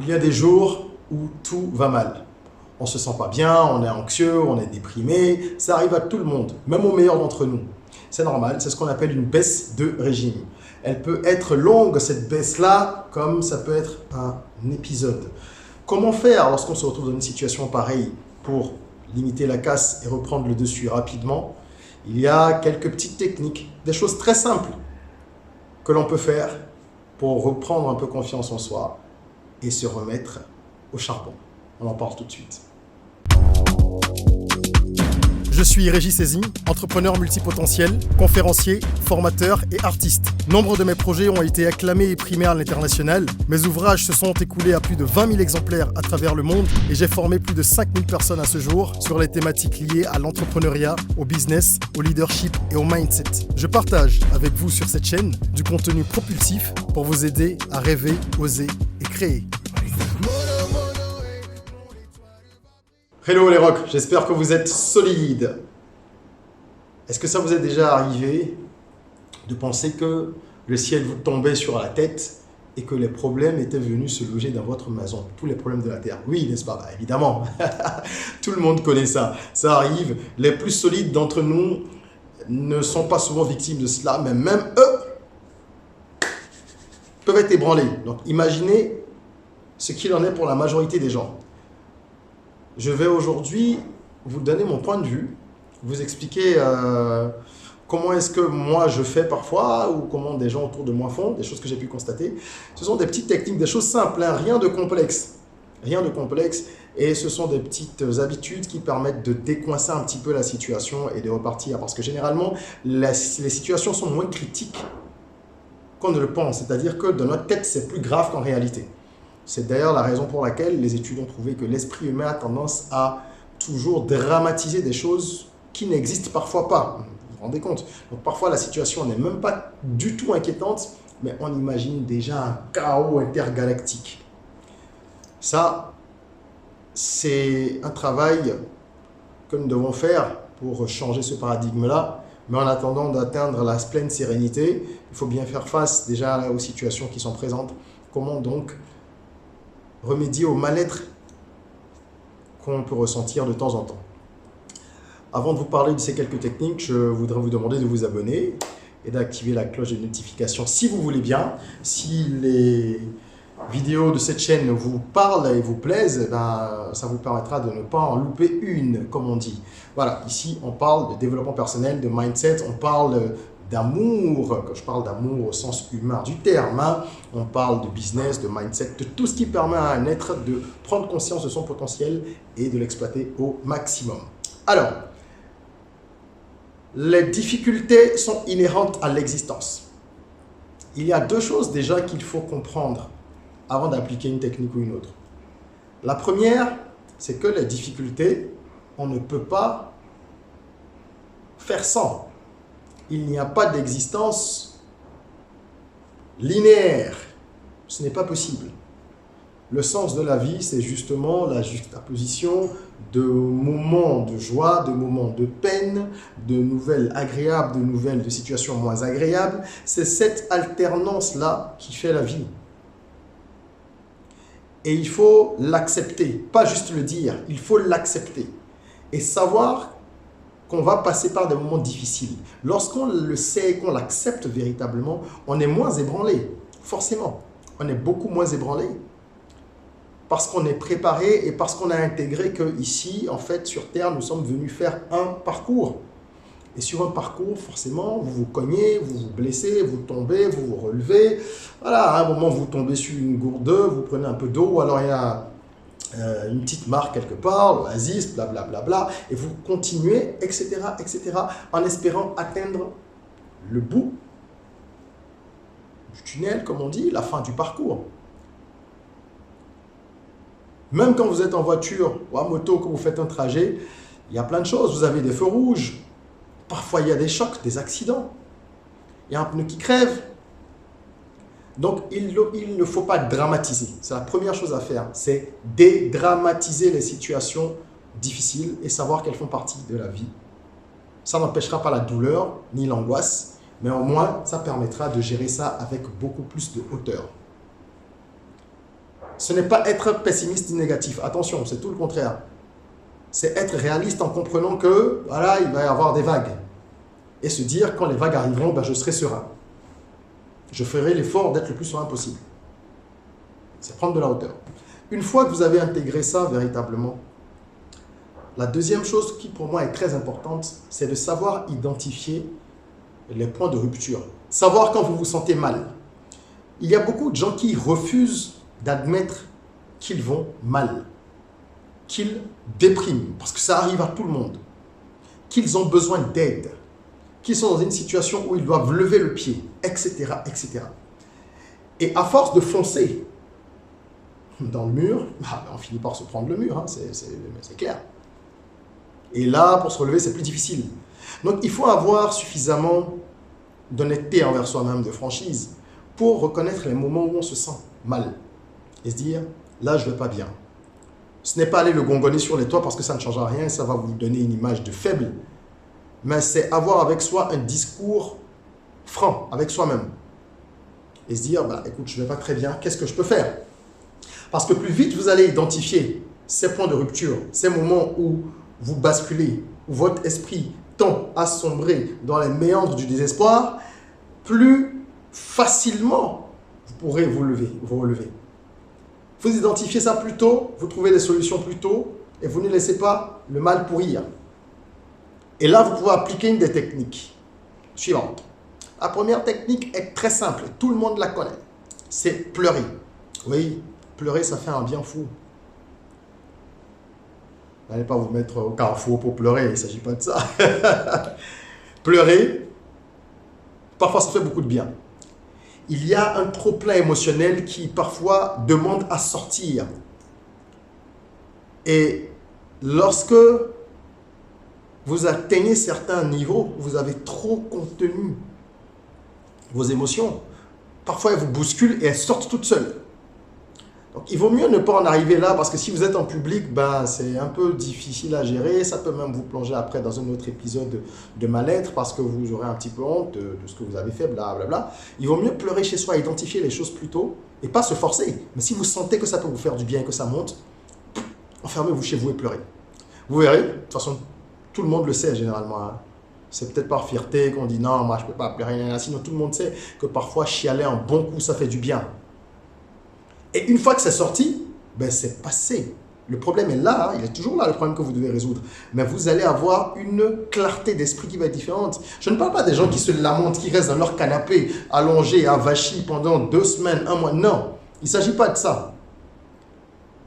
Il y a des jours où tout va mal. On ne se sent pas bien, on est anxieux, on est déprimé. Ça arrive à tout le monde, même aux meilleurs d'entre nous. C'est normal, c'est ce qu'on appelle une baisse de régime. Elle peut être longue, cette baisse-là, comme ça peut être un épisode. Comment faire lorsqu'on se retrouve dans une situation pareille pour limiter la casse et reprendre le dessus rapidement? Il y a quelques petites techniques, des choses très simples que l'on peut faire pour reprendre un peu confiance en soi et se remettre au charbon. On en parle tout de suite. Je suis Régis Saizy, entrepreneur multipotentiel, conférencier, formateur et artiste. Nombre de mes projets ont été acclamés et primés à l'international. Mes ouvrages se sont écoulés à plus de 20 000 exemplaires à travers le monde et j'ai formé plus de 5 000 personnes à ce jour sur les thématiques liées à l'entrepreneuriat, au business, au leadership et au mindset. Je partage avec vous sur cette chaîne du contenu propulsif pour vous aider à rêver, oser et créer. Hello les rocks, j'espère que vous êtes solides. Est-ce que ça vous est déjà arrivé de penser que le ciel vous tombait sur la tête et que les problèmes étaient venus se loger dans votre maison? Tous les problèmes de la terre. Oui, n'est-ce pas? Évidemment, tout le monde connaît ça. Ça arrive. Les plus solides d'entre nous ne sont pas souvent victimes de cela, mais même eux peuvent être ébranlés. Donc imaginez ce qu'il en est pour la majorité des gens. Je vais aujourd'hui vous donner mon point de vue, vous expliquer comment est-ce que moi je fais parfois ou comment des gens autour de moi font, des choses que j'ai pu constater. Ce sont des petites techniques, des choses simples, hein, rien de complexe. Rien de complexe et ce sont des petites habitudes qui permettent de décoincer un petit peu la situation et de repartir. Parce que généralement, les situations sont moins critiques qu'on ne le pense. C'est-à-dire que dans notre tête, c'est plus grave qu'en réalité. C'est d'ailleurs la raison pour laquelle les études ont trouvé que l'esprit humain a tendance à toujours dramatiser des choses qui n'existent parfois pas. Vous vous rendez compte? Donc parfois la situation n'est même pas du tout inquiétante, mais on imagine déjà un chaos intergalactique. Ça, c'est un travail que nous devons faire pour changer ce paradigme-là. Mais en attendant d'atteindre la pleine sérénité, il faut bien faire face déjà aux situations qui sont présentes. Comment donc remédier au mal-être qu'on peut ressentir de temps en temps. Avant de vous parler de ces quelques techniques, je voudrais vous demander de vous abonner et d'activer la cloche de notification si vous voulez bien. Si les vidéos de cette chaîne vous parlent et vous plaisent, ça vous permettra de ne pas en louper une, comme on dit. Voilà, ici on parle de développement personnel, de mindset, on parle d'amour, quand je parle d'amour au sens humain du terme, hein, on parle de business, de mindset, de tout ce qui permet à un être de prendre conscience de son potentiel et de l'exploiter au maximum. Alors, les difficultés sont inhérentes à l'existence. Il y a deux choses déjà qu'il faut comprendre avant d'appliquer une technique ou une autre. La première, c'est que les difficultés, on ne peut pas faire sans. Il n'y a pas d'existence linéaire. Ce n'est pas possible. Le sens de la vie, c'est justement la juxtaposition de moments de joie, de moments de peine, de nouvelles agréables, de situations moins agréables. C'est cette alternance-là qui fait la vie. Et il faut l'accepter, pas juste le dire, il faut l'accepter. Et savoir qu'on va passer par des moments difficiles. Lorsqu'on le sait et qu'on l'accepte véritablement, on est moins ébranlé, forcément. On est beaucoup moins ébranlé parce qu'on est préparé et parce qu'on a intégré qu'ici, en fait, sur Terre, nous sommes venus faire un parcours. Et sur un parcours, forcément, vous vous cognez, vous vous blessez, vous tombez, vous vous relevez. Voilà, à un moment, vous tombez sur une gourde, vous prenez un peu d'eau, ou alors il y a une petite marque quelque part, l'oasis, blablabla, et vous continuez, etc., en espérant atteindre le bout du tunnel, comme on dit, la fin du parcours. Même quand vous êtes en voiture ou en moto, que vous faites un trajet, il y a plein de choses. Vous avez des feux rouges, parfois il y a des chocs, des accidents, il y a un pneu qui crève. Donc, il ne faut pas dramatiser. C'est la première chose à faire, c'est dédramatiser les situations difficiles et savoir qu'elles font partie de la vie. Ça n'empêchera pas la douleur ni l'angoisse, mais au moins, ça permettra de gérer ça avec beaucoup plus de hauteur. ce n'est pas être pessimiste ni négatif. Attention, c'est tout le contraire. C'est être réaliste en comprenant que, voilà, il va y avoir des vagues. Et se dire, quand les vagues arriveront, ben, je serai serein. Je ferai l'effort d'être le plus serein possible. C'est prendre de la hauteur. Une fois que vous avez intégré ça véritablement, la deuxième chose qui pour moi est très importante, c'est de savoir identifier les points de rupture. Savoir quand vous vous sentez mal. Il y a beaucoup de gens qui refusent d'admettre qu'ils vont mal, qu'ils dépriment, parce que ça arrive à tout le monde, qu'ils ont besoin d'aide, qu'ils sont dans une situation où ils doivent lever le pied, etc., etc. Et à force de foncer dans le mur, on finit par se prendre le mur, hein, c'est clair. Et là, pour se relever, c'est plus difficile. Donc, il faut avoir suffisamment d'honnêteté envers soi-même, de franchise, pour reconnaître les moments où on se sent mal. Et se dire, là, je ne vais pas bien. Ce n'est pas aller le gongonner sur les toits parce que ça ne changera rien, ça va vous donner une image de faible. Mais c'est avoir avec soi un discours franc, avec soi-même. Et se dire, bah, écoute, je ne vais pas très bien, qu'est-ce que je peux faire? Parce que plus vite vous allez identifier ces points de rupture, ces moments où vous basculez, où votre esprit tend à sombrer dans les méandres du désespoir, plus facilement vous pourrez vous relever. Vous identifiez ça plus tôt, vous trouvez des solutions plus tôt, et vous ne laissez pas le mal pourrir. Et là, vous pouvez appliquer une des techniques suivantes. La première technique est très simple, tout le monde la connaît. C'est pleurer. Oui, pleurer, ça fait un bien fou. N'allez pas vous mettre au carrefour pour pleurer, il ne s'agit pas de ça. Pleurer, parfois ça fait beaucoup de bien. Il y a un trop-plein émotionnel qui parfois demande à sortir. Et lorsque vous atteignez certains niveaux, vous avez trop contenu vos émotions, parfois elles vous bousculent et elles sortent toutes seules. Donc, il vaut mieux ne pas en arriver là parce que si vous êtes en public, ben, c'est un peu difficile à gérer. Ça peut même vous plonger après dans un autre épisode de mal-être parce que vous aurez un petit peu honte de ce que vous avez fait, blablabla. Il vaut mieux pleurer chez soi, identifier les choses plus tôt et pas se forcer. Mais si vous sentez que ça peut vous faire du bien et que ça monte, enfermez-vous chez vous et pleurez. Vous verrez, de toute façon, tout le monde le sait généralement. Hein. C'est peut-être par fierté qu'on dit non, moi je ne peux pas pleurer. Sinon, tout le monde sait que parfois chialer un bon coup, ça fait du bien. Et une fois que c'est sorti, ben c'est passé. Le problème est là, hein, il est toujours là le problème que vous devez résoudre. Mais vous allez avoir une clarté d'esprit qui va être différente. Je ne parle pas des gens qui se lamentent, qui restent dans leur canapé, allongés, avachis pendant 2 semaines, 1 mois. Non, il ne s'agit pas de ça.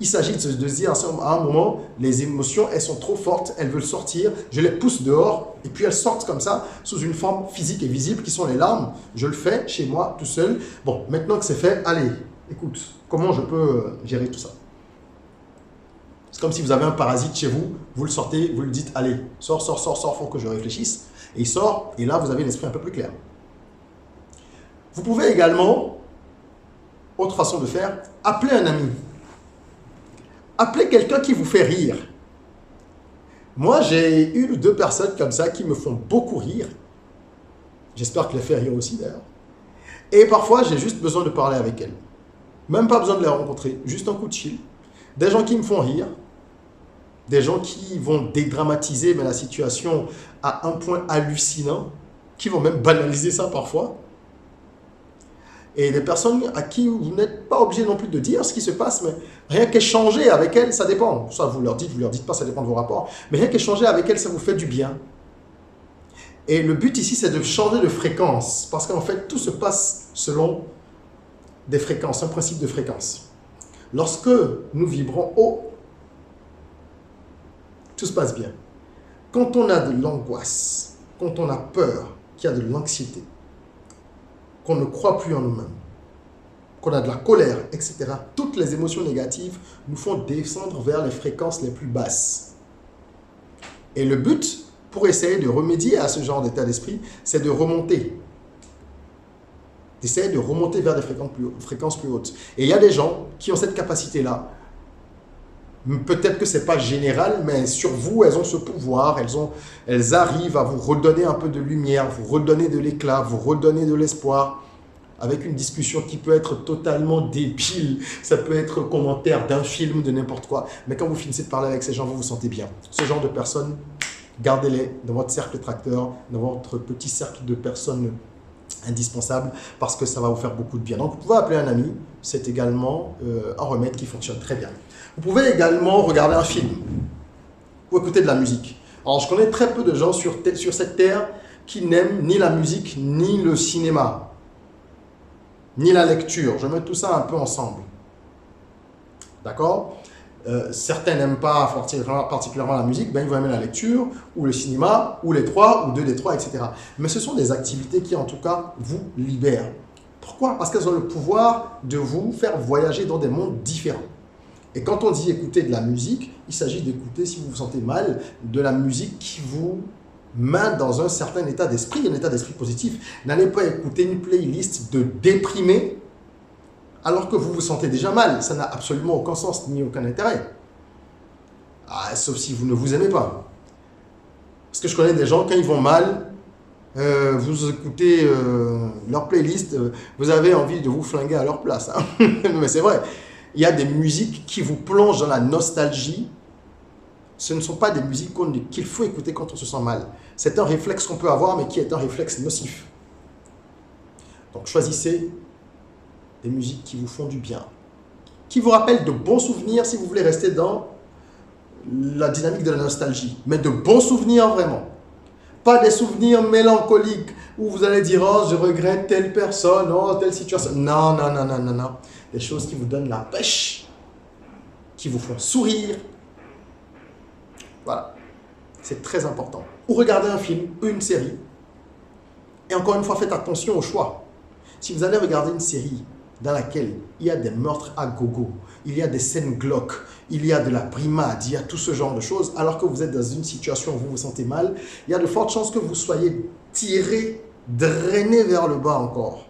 Il s'agit de se dire à un moment, les émotions, elles sont trop fortes, elles veulent sortir, je les pousse dehors, et puis elles sortent comme ça, sous une forme physique et visible, qui sont les larmes. Je le fais chez moi, tout seul. Bon, maintenant que c'est fait, allez, écoute, comment je peux gérer tout ça? C'est comme si vous avez un parasite chez vous, vous le sortez, vous lui dites, allez, sors, faut que je réfléchisse. Et il sort, et là, vous avez l'esprit un peu plus clair. Vous pouvez également, autre façon de faire, appeler un ami. Appelez quelqu'un qui vous fait rire. Moi, j'ai 1 ou 2 personnes comme ça qui me font beaucoup rire. J'espère que les fait rire aussi d'ailleurs. Et parfois, j'ai juste besoin de parler avec elles. Même pas besoin de les rencontrer, juste un coup de fil. Des gens qui me font rire, des gens qui vont dédramatiser mais la situation à un point hallucinant, qui vont même banaliser ça parfois. Et des personnes à qui vous n'êtes pas obligé non plus de dire ce qui se passe, mais rien qu'échanger avec elles, ça dépend. Ça, vous leur dites pas, ça dépend de vos rapports. Mais rien qu'échanger avec elles, ça vous fait du bien. Et le but ici, c'est de changer de fréquence. Parce qu'en fait, tout se passe selon des fréquences, un principe de fréquence. Lorsque nous vibrons haut, tout se passe bien. Quand on a de l'angoisse, quand on a peur, qu'il y a de l'anxiété, qu'on ne croit plus en nous-mêmes, qu'on a de la colère, etc., toutes les émotions négatives nous font descendre vers les fréquences les plus basses. Et le but, pour essayer de remédier à ce genre d'état d'esprit, c'est de remonter. D'essayer de remonter vers des fréquences plus hautes. Et il y a des gens qui ont cette capacité-là. Peut-être que ce n'est pas général, mais sur vous, elles ont ce pouvoir, elles arrivent à vous redonner un peu de lumière, vous redonner de l'éclat, vous redonner de l'espoir. avec une discussion qui peut être totalement débile, ça peut être commentaire d'un film, de n'importe quoi, mais quand vous finissez de parler avec ces gens, vous vous sentez bien. Ce genre de personnes, gardez-les dans votre cercle tracteur, dans votre petit cercle de personnes indispensables, parce que ça va vous faire beaucoup de bien. Donc, vous pouvez appeler un ami, c'est également un remède qui fonctionne très bien. Vous pouvez également regarder un film ou écouter de la musique. Alors, je connais très peu de gens sur cette terre qui n'aiment ni la musique, ni le cinéma, ni la lecture. Je mets tout ça un peu ensemble. D'accord ? Certains n'aiment pas particulièrement la musique, ben ils vont aimer la lecture, ou le cinéma, ou les trois, ou deux des trois, etc. Mais ce sont des activités qui, en tout cas, vous libèrent. Pourquoi ? Parce qu'elles ont le pouvoir de vous faire voyager dans des mondes différents. Et quand on dit écouter de la musique, il s'agit d'écouter, si vous vous sentez mal, de la musique qui vous met dans un certain état d'esprit, un état d'esprit positif. N'allez pas écouter une playlist de déprimés alors que vous vous sentez déjà mal. Ça n'a absolument aucun sens ni aucun intérêt. Sauf si vous ne vous aimez pas. Parce que je connais des gens, quand ils vont mal, vous écoutez leur playlist, vous avez envie de vous flinguer à leur place. Hein. Mais c'est vrai. Il y a des musiques qui vous plongent dans la nostalgie. Ce ne sont pas des musiques qu'il faut écouter quand on se sent mal. C'est un réflexe qu'on peut avoir, mais qui est un réflexe nocif. Donc choisissez des musiques qui vous font du bien, qui vous rappellent de bons souvenirs si vous voulez rester dans la dynamique de la nostalgie, mais de bons souvenirs vraiment. Pas des souvenirs mélancoliques où vous allez dire « Oh, je regrette telle personne, oh, telle situation. » Non, non, non, non, non, non. Des choses qui vous donnent la pêche, qui vous font sourire. Voilà. C'est très important. Ou regardez un film, une série. Et encore une fois, faites attention au choix. Si vous allez regarder une série dans laquelle il y a des meurtres à gogo, il y a des scènes glauques, il y a de la brimade, il y a tout ce genre de choses, alors que vous êtes dans une situation où vous vous sentez mal, il y a de fortes chances que vous soyez tiré, drainé vers le bas encore.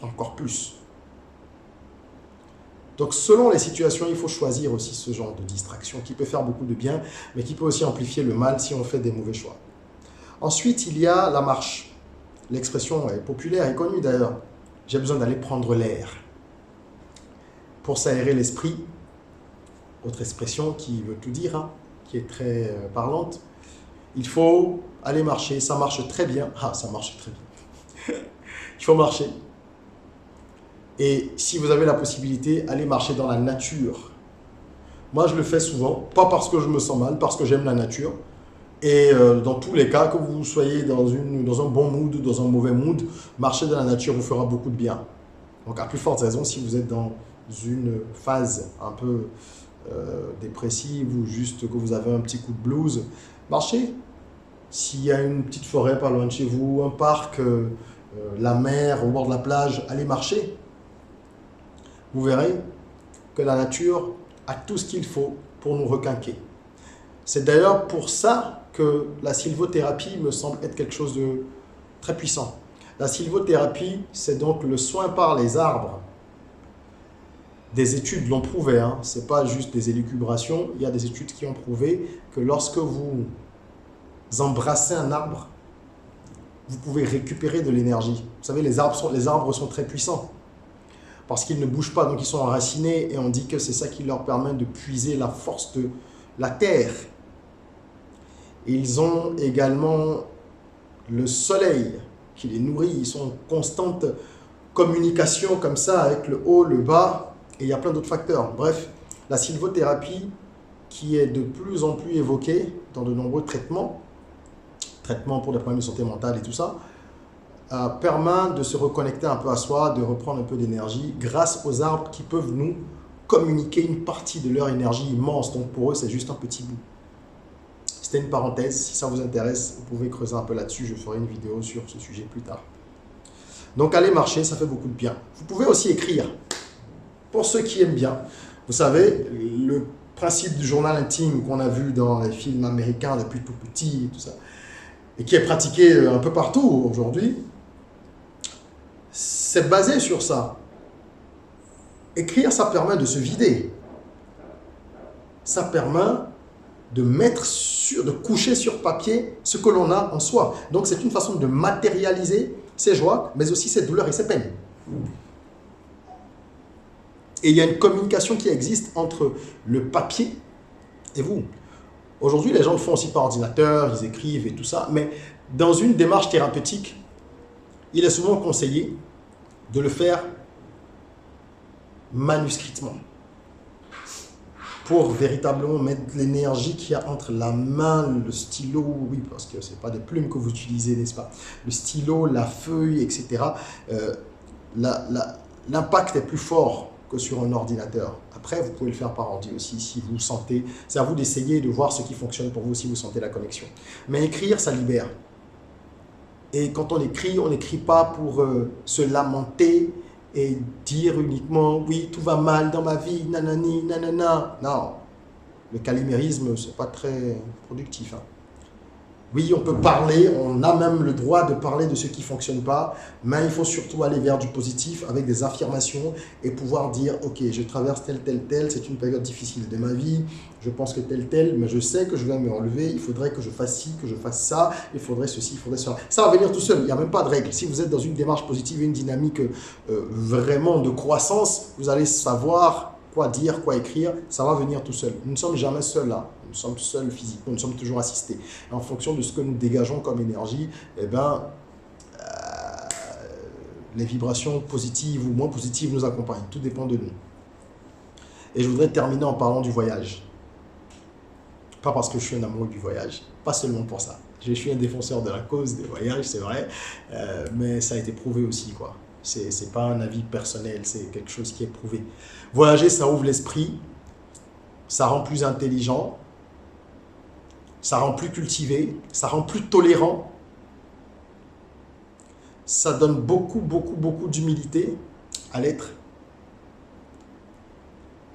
Encore plus. Donc, selon les situations, il faut choisir aussi ce genre de distraction qui peut faire beaucoup de bien, mais qui peut aussi amplifier le mal si on fait des mauvais choix. Ensuite, il y a la marche. L'expression est populaire et connue d'ailleurs. J'ai besoin d'aller prendre l'air. Pour s'aérer l'esprit, autre expression qui veut tout dire, hein, qui est très parlante, il faut aller marcher. Ça marche très bien. Ça marche très bien. Il faut marcher. Et si vous avez la possibilité, allez marcher dans la nature. Moi, je le fais souvent, pas parce que je me sens mal, parce que j'aime la nature. Et dans tous les cas, que vous soyez dans un bon mood, dans un mauvais mood, marcher dans la nature vous fera beaucoup de bien. Donc, à plus forte raison, si vous êtes dans une phase un peu dépressive ou juste que vous avez un petit coup de blues, marchez. S'il y a une petite forêt pas loin de chez vous, un parc, la mer, au bord de la plage, allez marcher. Vous verrez que la nature a tout ce qu'il faut pour nous requinquer. C'est d'ailleurs pour ça que la sylvothérapie me semble être quelque chose de très puissant. La sylvothérapie, c'est donc le soin par les arbres. Des études l'ont prouvé, hein. Ce n'est pas juste des élucubrations. Il y a des études qui ont prouvé que lorsque vous embrassez un arbre, vous pouvez récupérer de l'énergie. Vous savez, les arbres sont très puissants. Parce qu'ils ne bougent pas, donc ils sont enracinés, et on dit que c'est ça qui leur permet de puiser la force de la terre. Et ils ont également le soleil qui les nourrit, ils sont en constante communication comme ça avec le haut, le bas, et il y a plein d'autres facteurs. Bref, la sylvothérapie qui est de plus en plus évoquée dans de nombreux traitements pour des problèmes de santé mentale et tout ça, permet de se reconnecter un peu à soi, de reprendre un peu d'énergie grâce aux arbres qui peuvent nous communiquer une partie de leur énergie immense. Donc pour eux, c'est juste un petit bout. C'était une parenthèse. Si ça vous intéresse, vous pouvez creuser un peu là-dessus. Je ferai une vidéo sur ce sujet plus tard. Donc aller marcher, ça fait beaucoup de bien. Vous pouvez aussi écrire. Pour ceux qui aiment bien, vous savez, le principe du journal intime qu'on a vu dans les films américains depuis tout petit, et tout ça, et qui est pratiqué un peu partout aujourd'hui, c'est basé sur ça. Écrire, ça permet de se vider. Ça permet de de coucher sur papier ce que l'on a en soi. Donc c'est une façon de matérialiser ses joies, mais aussi ses douleurs et ses peines. Et il y a une communication qui existe entre le papier et vous. Aujourd'hui, les gens le font aussi par ordinateur, ils écrivent et tout ça, mais dans une démarche thérapeutique, il est souvent conseillé de le faire manuscritement pour véritablement mettre l'énergie qu'il y a entre la main, le stylo, oui, parce que ce n'est pas des plumes que vous utilisez, n'est-ce pas? Le stylo, la feuille, etc. L'impact est plus fort que sur un ordinateur. Après, vous pouvez le faire par ordi aussi, si vous sentez. C'est à vous d'essayer de voir ce qui fonctionne pour vous, si vous sentez la connexion. Mais écrire, ça libère. Et quand on n'écrit pas pour se lamenter et dire uniquement « oui, tout va mal dans ma vie, nanani, nanana ». Non, le calimérisme, ce n'est pas très productif. Hein. Oui, on peut parler, on a même le droit de parler de ce qui ne fonctionne pas, mais il faut surtout aller vers du positif avec des affirmations et pouvoir dire « ok, je traverse tel, c'est une période difficile de ma vie, je pense que tel, mais je sais que je vais me relever, il faudrait que je fasse ci, que je fasse ça, il faudrait ceci, il faudrait cela. » Ça va venir tout seul, il n'y a même pas de règle. Si vous êtes dans une démarche positive, une dynamique vraiment de croissance, vous allez savoir quoi dire, quoi écrire, ça va venir tout seul. Nous ne sommes jamais seuls là. Nous sommes seuls physiquement, nous sommes toujours assistés. Et en fonction de ce que nous dégageons comme énergie, eh ben, les vibrations positives ou moins positives nous accompagnent. Tout dépend de nous. Et je voudrais terminer en parlant du voyage. Pas parce que je suis un amoureux du voyage, pas seulement pour ça. Je suis un défenseur de la cause des voyages, c'est vrai, mais ça a été prouvé aussi, quoi. C'est pas un avis personnel, c'est quelque chose qui est prouvé. Voyager, ça ouvre l'esprit, ça rend plus intelligent, ça rend plus cultivé, ça rend plus tolérant, ça donne beaucoup d'humilité à l'être.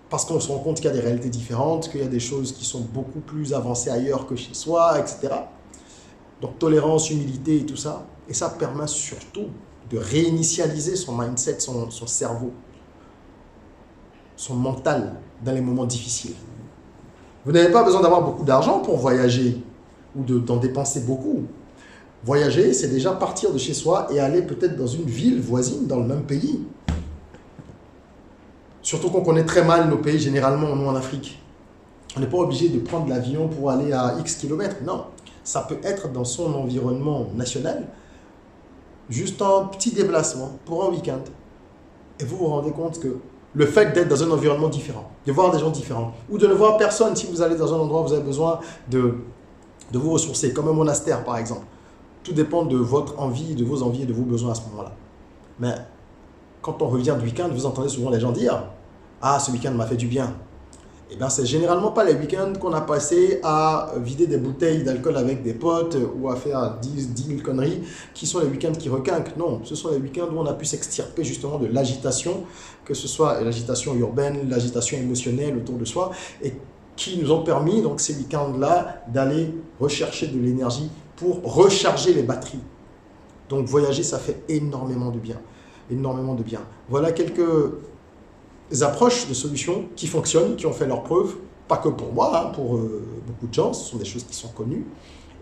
Parce qu'on se rend compte qu'il y a des réalités différentes, qu'il y a des choses qui sont beaucoup plus avancées ailleurs que chez soi, etc. Donc tolérance, humilité et tout ça. Et ça permet surtout de réinitialiser son mindset, son cerveau, son mental dans les moments difficiles. Vous n'avez pas besoin d'avoir beaucoup d'argent pour voyager ou d'en dépenser beaucoup. Voyager, c'est déjà partir de chez soi et aller peut-être dans une ville voisine, dans le même pays. Surtout qu'on connaît très mal nos pays, généralement, nous en Afrique. On n'est pas obligé de prendre l'avion pour aller à X kilomètres. Non, ça peut être dans son environnement national, juste un petit déplacement pour un week-end. Et vous vous rendez compte que le fait d'être dans un environnement différent, de voir des gens différents, ou de ne voir personne, si vous allez dans un endroit où vous avez besoin de vous ressourcer, comme un monastère par exemple. Tout dépend de votre envie, de vos envies et de vos besoins à ce moment-là. Mais quand on revient du week-end, vous entendez souvent les gens dire « Ah, ce week-end m'a fait du bien ». Eh bien, c'est généralement pas les week-ends qu'on a passé à vider des bouteilles d'alcool avec des potes ou à faire 10 000 conneries qui sont les week-ends qui requinquent. Non, ce sont les week-ends où on a pu s'extirper justement de l'agitation, que ce soit l'agitation urbaine, l'agitation émotionnelle autour de soi, et qui nous ont permis, donc ces week-ends-là, d'aller rechercher de l'énergie pour recharger les batteries. Donc voyager, ça fait énormément de bien. Énormément de bien. Voilà quelques approches de solutions qui fonctionnent, qui ont fait leurs preuves, pas que pour moi, hein, pour beaucoup de gens, ce sont des choses qui sont connues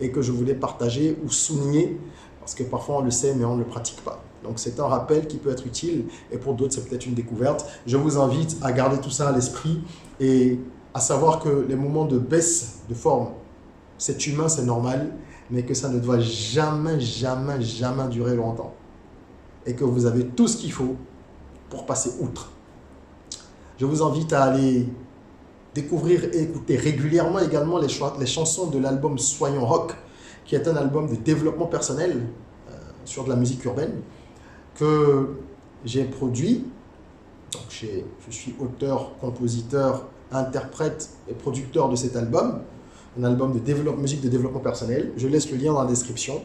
et que je voulais partager ou souligner, parce que parfois on le sait mais on ne le pratique pas. Donc c'est un rappel qui peut être utile et pour d'autres c'est peut-être une découverte. Je vous invite à garder tout ça à l'esprit et à savoir que les moments de baisse de forme, c'est humain, c'est normal, mais que ça ne doit jamais durer longtemps. Et que vous avez tout ce qu'il faut pour passer outre. Je vous invite à aller découvrir et écouter régulièrement également les chansons de l'album Soyons Rock, qui est un album de développement personnel sur de la musique urbaine que j'ai produit. Donc je suis auteur, compositeur, interprète et producteur de cet album, un album de musique de développement personnel. Je laisse le lien dans la description.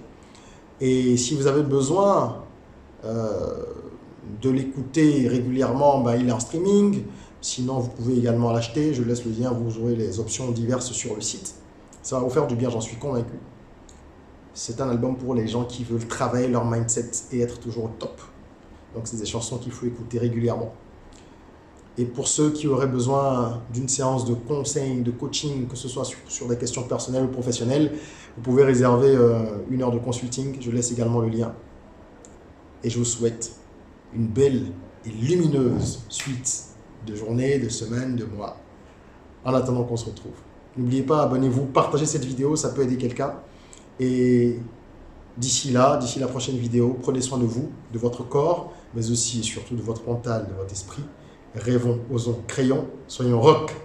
Et si vous avez besoin de l'écouter régulièrement, il est en streaming. Sinon, vous pouvez également l'acheter. Je laisse le lien, vous aurez les options diverses sur le site. Ça va vous faire du bien, j'en suis convaincu. C'est un album pour les gens qui veulent travailler leur mindset et être toujours au top. Donc, c'est des chansons qu'il faut écouter régulièrement. Et pour ceux qui auraient besoin d'une séance de conseil, de coaching, que ce soit sur des questions personnelles ou professionnelles, vous pouvez réserver 1 heure de consulting. Je laisse également le lien. et je vous souhaite une belle et lumineuse suite de journées, de semaines, de mois. En attendant qu'on se retrouve. N'oubliez pas, abonnez-vous, partagez cette vidéo, ça peut aider quelqu'un. Et d'ici la prochaine vidéo, prenez soin de vous, de votre corps, mais aussi et surtout de votre mental, de votre esprit. Rêvons, osons, créons, soyons rock.